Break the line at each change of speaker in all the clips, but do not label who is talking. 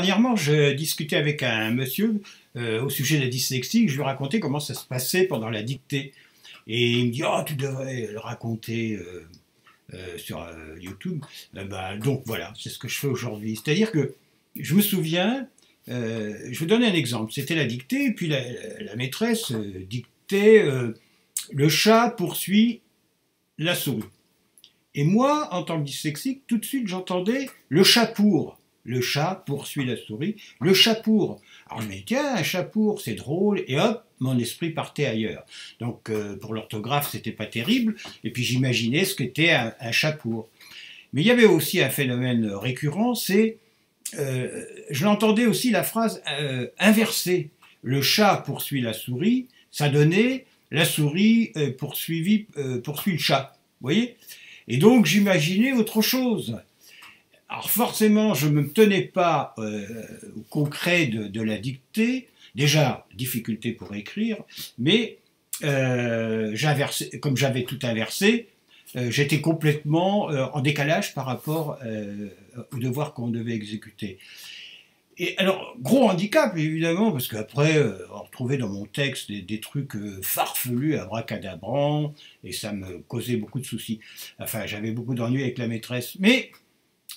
Dernièrement, je discutais avec un monsieur au sujet de la dyslexie. Je lui racontais comment ça se passait pendant la dictée. Et il me dit: «Oh, tu devrais le raconter sur YouTube.» Donc voilà, c'est ce que je fais aujourd'hui. C'est-à-dire que je me souviens, je vais donner un exemple. C'était la dictée, et puis la maîtresse dictait le chat poursuit la souris. Et moi, en tant que dyslexique, tout de suite, j'entendais le chapour. Le chat poursuit la souris. Le chapour. Alors je me dis, tiens, un chapour, c'est drôle. Et hop, mon esprit partait ailleurs. Donc pour l'orthographe, c'était pas terrible. Et puis j'imaginais ce qu'était un chapour. Mais il y avait aussi un phénomène récurrent, c'est, je l'entendais aussi la phrase inversée. Le chat poursuit la souris, ça donnait la souris poursuit le chat. Vous voyez? Et donc j'imaginais autre chose. Alors forcément, je ne me tenais pas au concret de la dictée. Déjà, difficulté pour écrire, mais comme j'avais tout inversé, j'étais complètement en décalage par rapport au devoir qu'on devait exécuter. Et alors, gros handicap, évidemment, parce qu'après, on retrouvait dans mon texte des trucs farfelus, abracadabrants, et ça me causait beaucoup de soucis. Enfin, j'avais beaucoup d'ennuis avec la maîtresse. Mais,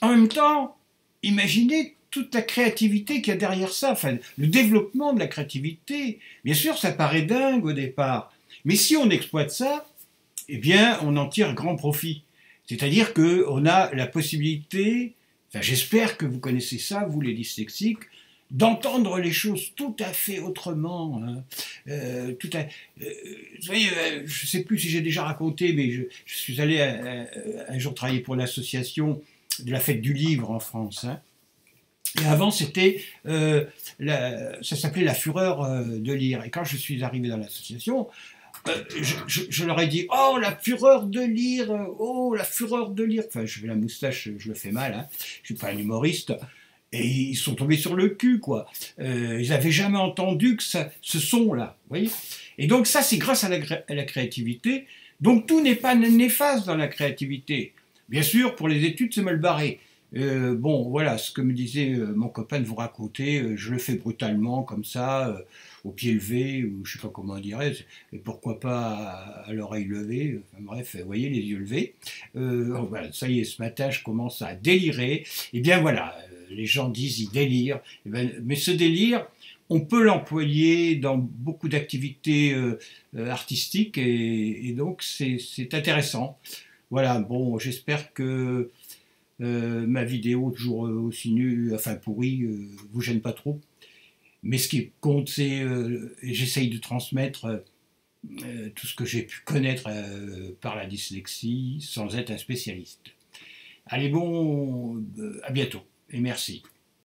en même temps, imaginez toute la créativité qu'il y a derrière ça, enfin, le développement de la créativité. Bien sûr, ça paraît dingue au départ, mais si on exploite ça, eh bien, on en tire grand profit. C'est-à-dire qu'on a la possibilité, enfin, j'espère que vous connaissez ça, vous les dyslexiques, d'entendre les choses tout à fait autrement. Hein. Vous voyez, je ne sais plus si j'ai déjà raconté, mais je suis allé un jour travailler pour l'association de la fête du livre en France. Hein. Et avant, c'était, ça s'appelait la fureur de lire. Et quand je suis arrivé dans l'association, je leur ai dit: «Oh, la fureur de lire, oh, la fureur de lire.» Enfin, je fais la moustache, je le fais mal, hein. Je suis pas un humoriste. Et ils sont tombés sur le cul, quoi. Ils n'avaient jamais entendu que ce son-là, vous voyez. Et donc ça, c'est grâce à la créativité. Donc tout n'est pas néfaste dans la créativité. Bien sûr, pour les études, c'est mal barré. Bon, voilà, ce que me disait mon copain de vous raconter, je le fais brutalement, comme ça, au pied levé, ou je sais pas comment on dirait, et pourquoi pas à l'oreille levée, enfin, bref, vous voyez, les yeux levés. Voilà, ça y est, ce matin, je commence à délirer. Et bien voilà, les gens disent ils délirent, et ben, mais ce délire, on peut l'employer dans beaucoup d'activités artistiques, et donc c'est intéressant. Voilà, bon, j'espère que ma vidéo, toujours aussi nulle, enfin pourrie, vous gêne pas trop. Mais ce qui compte, c'est j'essaye de transmettre tout ce que j'ai pu connaître par la dyslexie sans être un spécialiste. Allez, bon, à bientôt et merci.